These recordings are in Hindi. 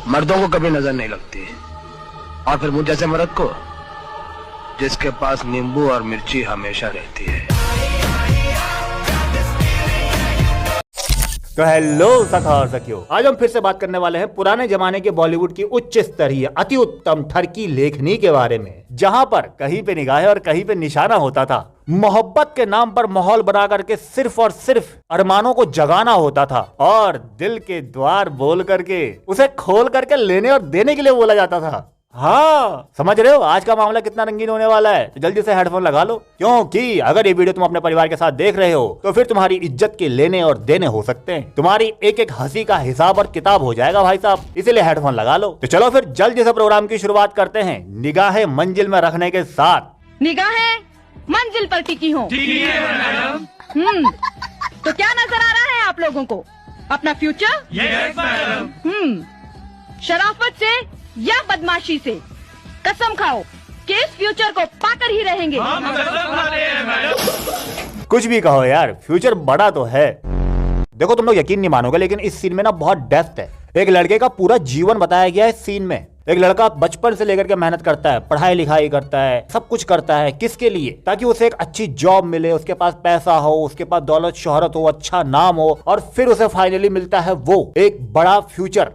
मर्दों को कभी नजर नहीं लगती, और फिर मुझ जैसे मर्द को जिसके पास नींबू और मिर्ची हमेशा रहती है। तो हेलो सखा और सखियों, आज हम फिर से बात करने वाले हैं पुराने जमाने के बॉलीवुड की उच्च स्तरीय अति उत्तम ठरकी लेखनी के बारे में, जहां पर कहीं पे निगाहें और कहीं पे निशाना होता था। मोहब्बत के नाम पर माहौल बना करके सिर्फ और सिर्फ अरमानों को जगाना होता था, और दिल के द्वार बोल करके उसे खोल करके लेने और देने के लिए बोला जाता था। हाँ, समझ रहे हो आज का मामला कितना रंगीन होने वाला है। तो जल्दी से हेडफोन लगा लो, क्योंकि अगर ये वीडियो तुम अपने परिवार के साथ देख रहे हो तो फिर तुम्हारी इज्जत के लेने और देने हो सकते हैं। तुम्हारी एक एक हंसी का हिसाब और किताब हो जाएगा भाई साहब, इसीलिए हेडफोन लगा लो। तो चलो फिर जल्दी से प्रोग्राम की शुरुआत करते हैं निगाहें मंजिल में रखने के साथ। निगाहें मंजिल पर टिकी हो। तो क्या नजर आ रहा है आप लोगों को? अपना फ्यूचर? Yes madam. शराफत से या बदमाशी से कसम खाओ कि इस फ्यूचर को पाकर ही रहेंगे। हम कसम खाते हैं मैडम। कुछ भी कहो यार, फ्यूचर बड़ा तो है। देखो तुम लोग यकीन नहीं मानोगे, लेकिन इस सीन में ना बहुत डेप्थ है। एक लड़के का पूरा जीवन बताया गया है इस सीन में। एक लड़का बचपन से लेकर के मेहनत करता है, पढ़ाई लिखाई करता है, सब कुछ करता है। किसके लिए? ताकि उसे एक अच्छी जॉब मिले, उसके पास पैसा हो, उसके पास दौलत शोहरत हो, अच्छा नाम हो, और फिर उसे फाइनली मिलता है वो एक बड़ा फ्यूचर।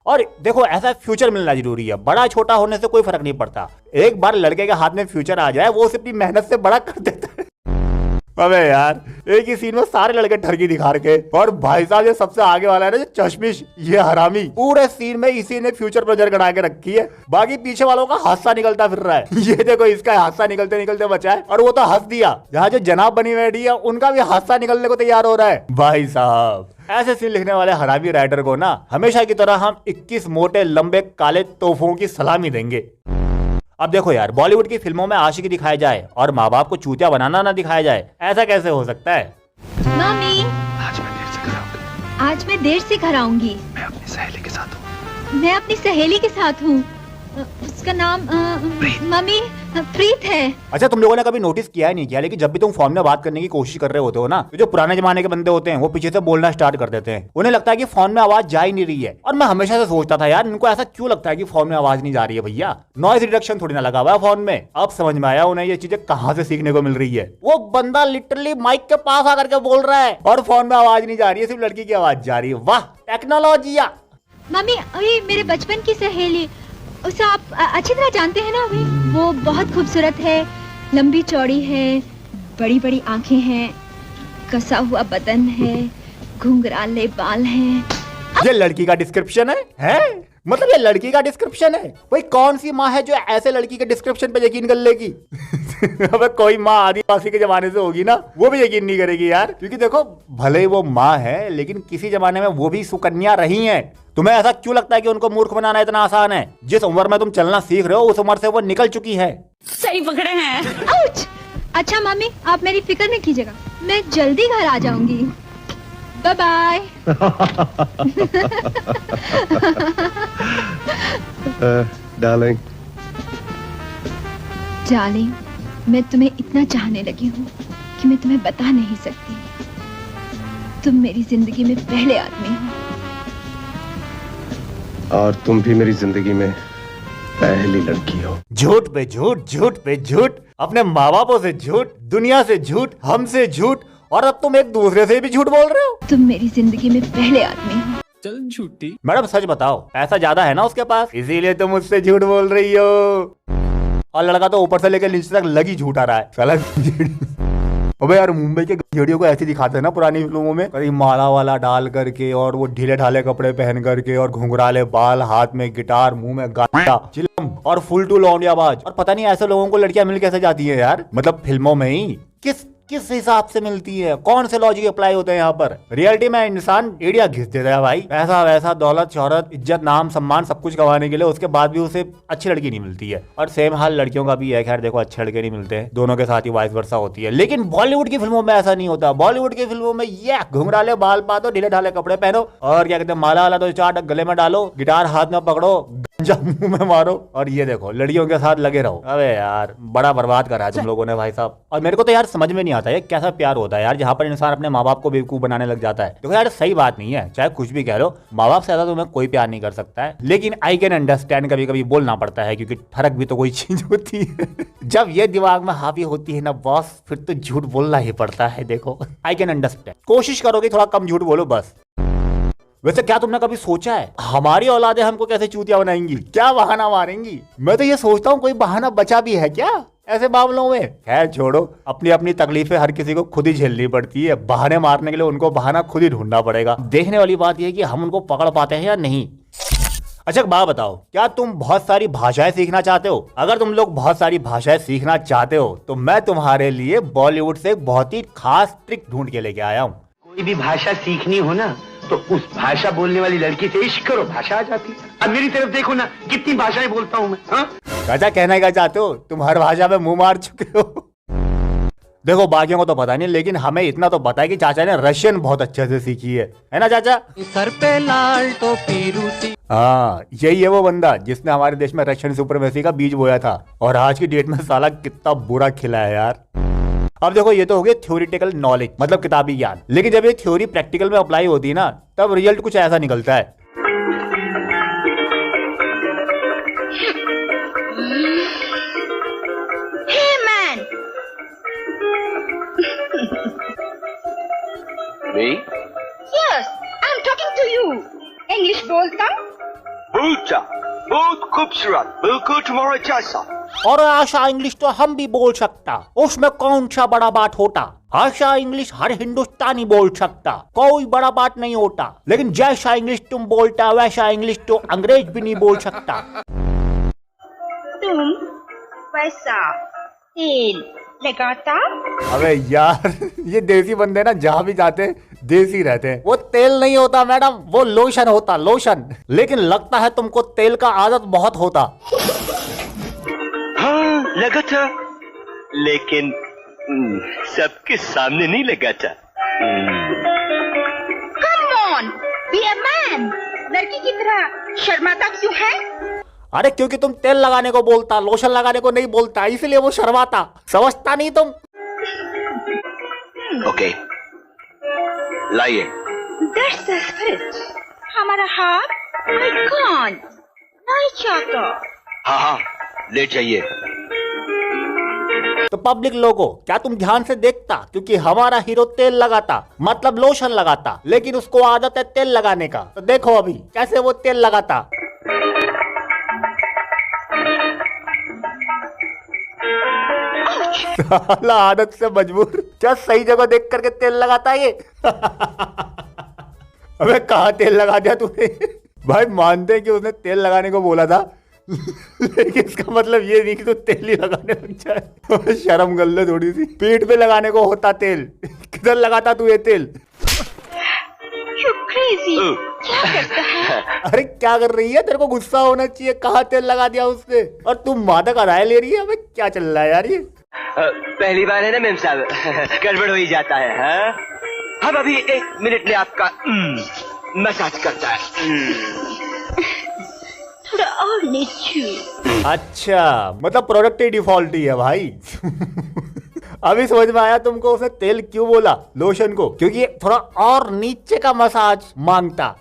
और देखो ऐसा फ्यूचर मिलना जरूरी है, बड़ा छोटा होने से कोई फर्क नहीं पड़ता। एक बार लड़के के हाथ में फ्यूचर आ जाए, वो उसे अपनी मेहनत से बड़ा कर देता है। अबे यार, एक ही सीन में सारे लड़के ठरकी दिखा रखे, और भाई साहब ये सबसे आगे वाला है ना, चश्मिश, ये हरामी, पूरे सीन में इसी ने फ्यूचर प्रोजेक्ट बना के रखी है। बाकी पीछे वालों का हादसा निकलता फिर रहा है। ये देखो इसका हादसा निकलते निकलते बचा है, और वो तो हंस दिया। यहाँ जो जनाब बनी बैठी है उनका भी हादसा निकलने को तैयार हो रहा है। भाई साहब ऐसे सीन लिखने वाले हरामी राइटर को ना हमेशा की तरह हम 21 मोटे लंबे काले तोहफों की सलामी देंगे। अब देखो यार, बॉलीवुड की फिल्मों में आशिकी दिखाया जाए और माँ बाप को चूतिया बनाना ना दिखाया जाए, ऐसा कैसे हो सकता है? मम्मी, आज मैं देर से घर आऊंगी। मैं अपनी सहेली के साथ हूँ। मैं अपनी सहेली के साथ हूँ। उसका नाम मम्मी प्रीत है। अच्छा, तुम लोगों ने कभी नोटिस किया है नहीं किया, लेकिन जब भी तुम फोन में बात करने की कोशिश कर रहे होते हो ना, तो जो पुराने जमाने के बंदे होते हैं वो पीछे से बोलना स्टार्ट कर देते हैं। उन्हें लगता है कि फोन में आवाज जा ही नहीं रही है। और मैं हमेशा से सोचता था यार, इनको ऐसा क्यों लगता है कि फोन में आवाज नहीं जा रही है? भैया नॉइज रिडक्शन थोड़ी ना लगा हुआ है फोन में। अब समझ में आया उन्हें ये चीजें कहाँ से सीखने को मिल रही है। वो बंदा लिटरली माइक के पास आकर के बोल रहा है और फोन में आवाज नहीं जा रही है, सिर्फ लड़की की आवाज जा रही है। वाह टेक्नोलॉजी। मम्मी, अभी मेरे बचपन की सहेली, उसे आप अच्छी तरह जानते हैं ना। अभी वो बहुत खूबसूरत है, लंबी चौड़ी है, बड़ी बड़ी आंखें हैं, कसा हुआ बदन है, घुंघराले बाल हैं। ये लड़की का डिस्क्रिप्शन है? मतलब ये लड़की का डिस्क्रिप्शन है? भाई कौन सी माँ है जो ऐसे लड़की के डिस्क्रिप्शन पे यकीन कर लेगी? अबे कोई माँ आदिवासी के जमाने से होगी ना, वो भी यकीन नहीं करेगी यार। क्योंकि देखो भले ही वो माँ है, लेकिन किसी जमाने में वो भी सुकन्या रही हैं। तुम्हें ऐसा क्यों लगता है कि उनको मूर्ख बनाना इतना आसान है? जिस उम्र में तुम चलना सीख रहे हो उस उम्र से वो निकल चुकी है। सही पकड़े हैं। आउच! अच्छा मम्मी, आप मेरी फिक्र नहीं कीजिएगा, मैं जल्दी घर आ जाऊंगी। Bye bye. डार्लिंग, डार्लिंग, मैं तुम्हें इतना चाहने लगी हूँ कि मैं तुम्हें बता नहीं सकती। तुम मेरी जिंदगी में पहले आदमी हो, और तुम भी मेरी जिंदगी में पहली लड़की हो। झूठ पे झूठ, झूठ पे झूठ, अपने माँ बापों से झूठ, दुनिया से झूठ, हमसे झूठ, और अब तुम एक दूसरे से भी झूठ बोल रहे हो। तुम मेरी जिंदगी में पहले आदमी हो। चल झूठी। मैडम सच बताओ, पैसा ज्यादा है ना उसके पास, इसीलिए तुम मुझसे झूठ बोल रही हो। और लड़का तो ऊपर से लेकर नीचे तक लगी झूठ आ रहा है साला। अबे यार, मुंबई के गधेड़ियों को ऐसे दिखाते हैं ना पुरानी फिल्मों में, कहीं माला वाला डाल करके, और वो ढीले ढाले कपड़े पहन करके, और घुंघराले बाल, हाथ में गिटार, मुंह में गांजा, चिलम, और फुल टू लौंडियाबाज। और पता नहीं ऐसे लोगों को लड़कियां मिल कैसे जाती है यार, मतलब फिल्मों में ही। किस हिसाब से मिलती है? कौन से लॉजिक अप्लाई होते हैं यहाँ पर? रियलिटी में इंसान एड़िया घिस देता है भाई। पैसा वैसा, दौलत शोहरत, इज्जत, नाम, सम्मान सब कुछ गंवाने के लिए, उसके बाद भी उसे अच्छी लड़की नहीं मिलती है। और सेम हाल लड़कियों का भी है। खैर देखो, अच्छे लड़के नहीं मिलते हैं, दोनों के साथ ही वाइस वर्सा होती है। लेकिन बॉलीवुड की फिल्मों में ऐसा नहीं होता। बॉलीवुड की फिल्मों में ये घुंघराले बाल पातो, ढीले ढाले कपड़े पहनो, और क्या कहते हैं, माला वाला 2-4 गले में डालो, गिटार हाथ में पकड़ो, गांजा मुंह में मारो और ये देखो लड़कियों के साथ लगे रहो। अबे यार बड़ा बर्बाद करा है तुम लोगों ने भाई साहब। और मेरे को तो यार समझ में नहीं आता है कैसा प्यार होता है यार, जहाँ पर इंसान अपने माँ बाप को बेवकूफ बनाने लग जाता है। देखो यार सही बात नहीं है, चाहे कुछ भी कह लो, माँ बाप से ज्यादा तुम्हें कोई प्यार नहीं कर सकता है, लेकिन आई कैन अंडरस्टैंड कभी कभी बोलना पड़ता है, क्योंकि फर्क भी तो कोई चीज होती है। जब ये दिमाग में हावी होती है ना बॉस, फिर तो झूठ बोलना ही पड़ता है। देखो आई कैन अंडरस्टैंड, कोशिश करोगे थोड़ा कम झूठ बोलो बस। वैसे क्या तुमने कभी सोचा है हमारी औलादें हमको कैसे चूतिया बनाएंगी, क्या बहाना मारेंगी? मैं तो ये सोचता हूँ कोई बहाना बचा भी है क्या ऐसे मामलों में। खैर छोड़ो, अपनी अपनी तकलीफें हर किसी को खुद ही झेलनी पड़ती है, बहाने मारने के लिए उनको बहाना खुद ही ढूंढना पड़ेगा। देखने वाली बात यह है कि हम उनको पकड़ पाते हैं या नहीं। अच्छा एक बात बताओ, क्या तुम बहुत सारी भाषाएं सीखना चाहते हो? अगर तुम लोग बहुत सारी भाषाएं सीखना चाहते हो तो मैं तुम्हारे लिए बॉलीवुड से एक बहुत ही खास ट्रिक ढूंढ के लेके आया हूँ। कोई भी भाषा सीखनी हो ना तो उस भाषा बोलने वाली लड़की से इश्क करो, भाषा आ जाती है। अब मेरी तरफ देखो ना, कितनी भाषाएं बोलता हूँ मैं। हाँ? चाचा कहना क्या चाहते हो, तुम हर भाषा में मुंह मार चुके हो। देखो बाकियों को तो पता नहीं, लेकिन हमें इतना तो पता है कि चाचा ने रशियन बहुत अच्छे से सीखी है ना चाचा? सर पे लाल टोपी रूसी। हाँ यही है वो बंदा जिसने हमारे देश में रशियन सुप्रीमेसी का बीज बोया था, और आज की डेट में साला कितना बुरा खिला है यार। अब देखो ये तो हो गया थ्योरिटिकल नॉलेज, मतलब किताबी ज्ञान, लेकिन जब ये थ्योरी प्रैक्टिकल में अप्लाई होती है ना, तब रिजल्ट कुछ ऐसा निकलता है। Hey man! Me? Yes, I'm talking to you. English बोलता? बहुत बहुत खूबसूरत, बिल्कुल तुम्हारा जैसा। और आशा इंग्लिश तो हम भी बोल सकता, उसमें कौन सा बड़ा बात होता। आशा इंग्लिश हर हिंदुस्तानी बोल सकता, कोई बड़ा बात नहीं होता, लेकिन जैसा इंग्लिश तुम बोलता वैसा इंग्लिश तो अंग्रेज भी नहीं बोल सकता। तुम वैसा तेल लगाता? अबे यार ये देसी बंदे ना जहाँ भी जाते देसी रहते हैं। वो तेल नहीं होता मैडम, वो लोशन होता, लोशन। लेकिन लगता है तुमको तेल का आदत बहुत होता। हाँ लगा था, लेकिन सबके सामने नहीं लगा था। Come on, be a man. लड़की की तरह शर्माता क्यों है? अरे क्योंकि तुम तेल लगाने को बोलता, लोशन लगाने को नहीं बोलता, इसलिए वो शर्माता। समझता नहीं तुम? ओके लाइए। That's the spirit. हमारा हाथ I can't. नहीं चाहता। हाँ हाँ ले जाइए। तो पब्लिक लोगों क्या तुम ध्यान से देखता, क्योंकि हमारा हीरो तेल लगाता, मतलब लोशन लगाता, लेकिन उसको आदत है तेल लगाने का। तो देखो अभी कैसे वो तेल लगाता। साला आदत से मजबूर, क्या सही जगह देख करके तेल लगाता है ये। अबे कहाँ तेल लगा दिया तूने? भाई मानते हैं कि उसने तेल लगाने को बोला था, लेकिन इसका मतलब ये नहीं कि तू तेल ही लगाने लग जाए। शर्म कर ले थोड़ी सी, पीठ पे लगाने को होता तेल, किधर लगाता तू ये तेल? You crazy. क्या करता है? अरे क्या कर रही है, तेरे को गुस्सा होना चाहिए, कहाँ तेल लगा दिया उसने, और तुम मादक का राय ले रही है। अबे क्या चल रहा है यार ये? पहली बार है ना मेम साहब, गड़बड़ हो ही जाता है। हाँ? हम अभी 1 मिनट में आपका मसाज करता है। थोड़ा और नीचे। अच्छा मतलब प्रोडक्ट ही डिफॉल्ट ही है भाई। अभी समझ में आया तुमको उसने तेल क्यों बोला लोशन को, क्योंकि ये थोड़ा और नीचे का मसाज मांगता।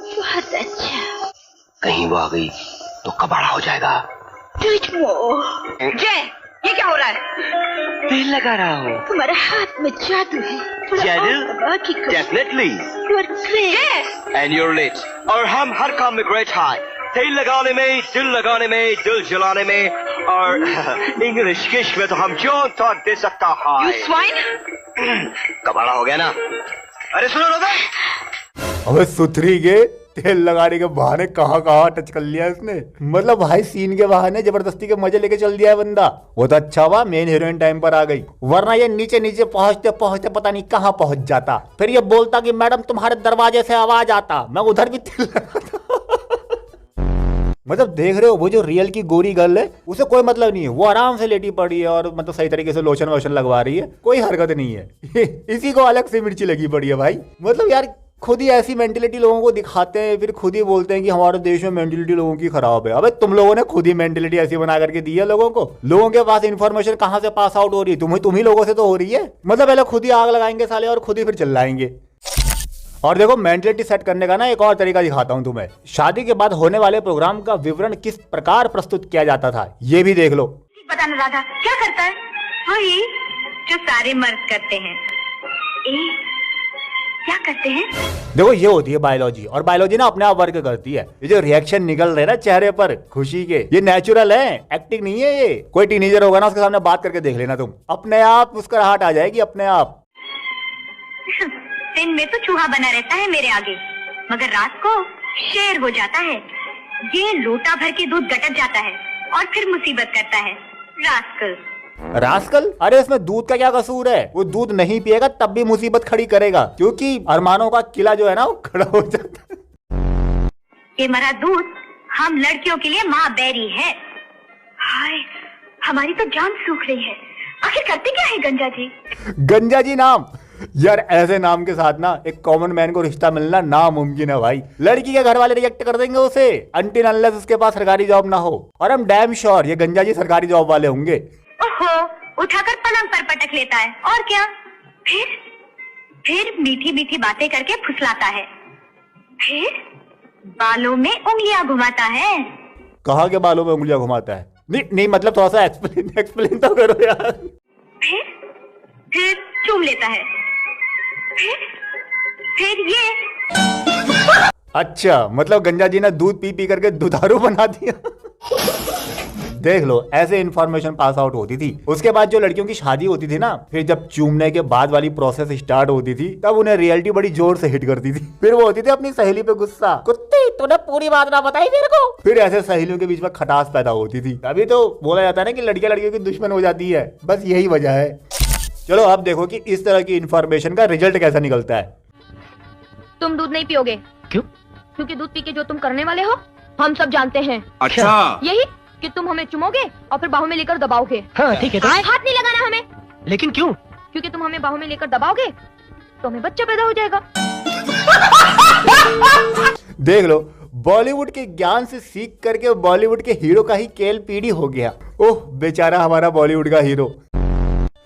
बहुत अच्छा। कहीं वो आ गई तो कबाड़ा हो जाएगा। जय, ये क्या हो रहा है? तेल लगा रहा हूँ। तुम्हारे हाथ में जादू है। जादू? Definitely. You are great. And you're late. और हम हर काम में great high। तेल लगाने में, दिल लगाने में, दिल जलाने में, और इंग्लिश किश में तो हम जो तो दे सकता है। You swine. कबाड़ा हो गया ना? अरे सुनो रोबे। अबे सुथरी के तेल लगाने के बहाने कहाँ कहाँ टच कर लिया इसने। मतलब भाई सीन के बहाने जबरदस्ती के मजे लेके चल दिया है बंदा। वो तो अच्छा हुआ मेन हीरोइन टाइम पर आ गई, वरना ये नीचे नीचे पहुंचते पहुंचते पता नहीं कहाँ पहुंच जाता। फिर ये बोलता कि मैडम तुम्हारे दरवाजे से आवाज आता, मैं उधर भी तेल लगाता। मतलब देख रहे हो वो जो रियल की गोरी गर्ल है, उसे कोई मतलब नहीं है, वो आराम से लेटी पड़ी है और मतलब सही तरीके से लोशन वोशन लगवा रही है, कोई हरकत नहीं है। इसी को अलग से मिर्ची लगी पड़ी है भाई। मतलब यार खुद ही ऐसी मेंटेलिटी लोगों को दिखाते हैं, फिर खुद ही बोलते हैं कि हमारे देश में मेंटेलिटी लोगों की खराब है। अबे तुम लोगों ने खुद ही मेंटेलिटी ऐसी बना करके दी है लोगों को। लोगों के पास इन्फॉर्मेशन कहाँ से पास आउट हो रही है? तुम ही लोगों से तो हो रही है। मतलब पहले खुद ही आग लगाएंगे साले और खुद ही फिर चिल्लाएंगे। और देखो मेंटेलिटी सेट करने का ना एक और तरीका दिखाता हूं तुम्हें। शादी के बाद होने वाले प्रोग्राम का विवरण किस प्रकार प्रस्तुत किया जाता था, ये भी देख लो। बताना राधा क्या करता है? वही जो सारे मर्द करते हैं। क्या करते हैं? देखो ये होती है बायोलॉजी, और बायोलॉजी ना अपने आप वर्क करती है। ये जो रिएक्शन निकल रहे हैं ना चेहरे पर खुशी के, ये नेचुरल है, एक्टिंग नहीं है। ये कोई टीनेजर होगा ना, उसके सामने बात करके देख लेना तुम, अपने आप मुस्कुराहट आ जाएगी अपने आप। दिन में तो चूहा बना रहता है मेरे आगे, मगर रात को शेर हो जाता है। ये लोटा भर के दूध गटक जाता है और फिर मुसीबत करता है। रास्कल। रास्कल? अरे इसमें दूध का क्या कसूर है? वो दूध नहीं पिएगा तब भी मुसीबत खड़ी करेगा, क्योंकि अरमानों का किला जो है ना वो खड़ा हो जाता है। ये मरा दूध हम लड़कियों के लिए माँ बैरी है। हाय, हमारी तो जान सूख रही है। आखिर करते क्या है गंजा जी? गंजा जी नाम? यार ऐसे नाम के साथ ना एक कॉमन मैन को रिश्ता मिलना नामुमकिन है भाई। लड़की के घर वाले रिजेक्ट कर देंगे उसे अनटिल अनलेस उसके पास सरकारी जॉब ना हो। और हम डैम श्योर ये गंजा जी सरकारी जॉब वाले होंगे। ओहो, उठाकर पलंग पर पटक लेता है और क्या, फिर मीठी मीठी बातें करके फुसलाता है, फिर बालों में उंगलियां घुमाता है। कहाँ के बालों में उंगलियां घुमाता है? नहीं मतलब थोड़ा सा एक्सप्लेन तो करो यार। फिर चूम लेता है, फिर ये। अच्छा, मतलब गंजा जी ने दूध पी पी करके दुधारू बना दिया। देख लो ऐसे इन्फॉर्मेशन पास आउट होती थी। उसके बाद जो लड़कियों की शादी होती थी ना, फिर जब चूमने के बाद वाली प्रोसेस स्टार्ट होती थी, तब उन्हें रियलिटी बड़ी जोर से हिट करती थी। फिर वो होती थी अपनी सहेली पे गुस्सा, कुत्ती तूने पूरी बात ना बताई मेरे को। फिर ऐसे सहेलियों के बीच में खटास पैदा होती थी। अभी तो बोला जाता है ना कि लड़कियां लड़कियों की दुश्मन हो जाती है, बस यही वजह है। चलो अब देखो कि इस तरह की इन्फॉर्मेशन का रिजल्ट कैसा निकलता है। तुम दूध नहीं पियोगे। क्यों? क्योंकि दूध पी के जो तुम करने वाले हो हम सब जानते हैं। अच्छा, यही कि तुम हमें चुमोगे और फिर बाहों में लेकर दबाओगे। हाँ ठीक है। तो हाथ नहीं लगाना हमें। लेकिन क्यों? क्योंकि तुम हमें बाहों में लेकर दबाओगे तो हमें बच्चा पैदा हो जाएगा। देख लो, बॉलीवुड के ज्ञान से सीख करके बॉलीवुड के हीरो का ही केल पीढ़ी हो गया। ओह बेचारा हमारा बॉलीवुड का हीरो।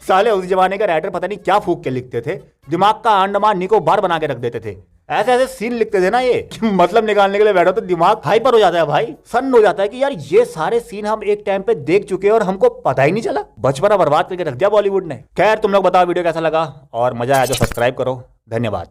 साले उस जमाने के राइटर पता नहीं क्या फूक के लिखते थे, दिमाग का अंडमान निकोबार बना के रख देते थे। ऐसे ऐसे सीन लिखते थे ना ये कि मतलब निकालने के लिए बैठो तो दिमाग हाइपर हो जाता है भाई, सन्न हो जाता है कि यार ये सारे सीन हम एक टाइम पे देख चुके हैं और हमको पता ही नहीं चला। बचपना बर्बाद करके रख दिया बॉलीवुड ने। खैर तुम लोग बताओ वीडियो कैसा लगा, और मजा आया तो सब्सक्राइब करो। धन्यवाद।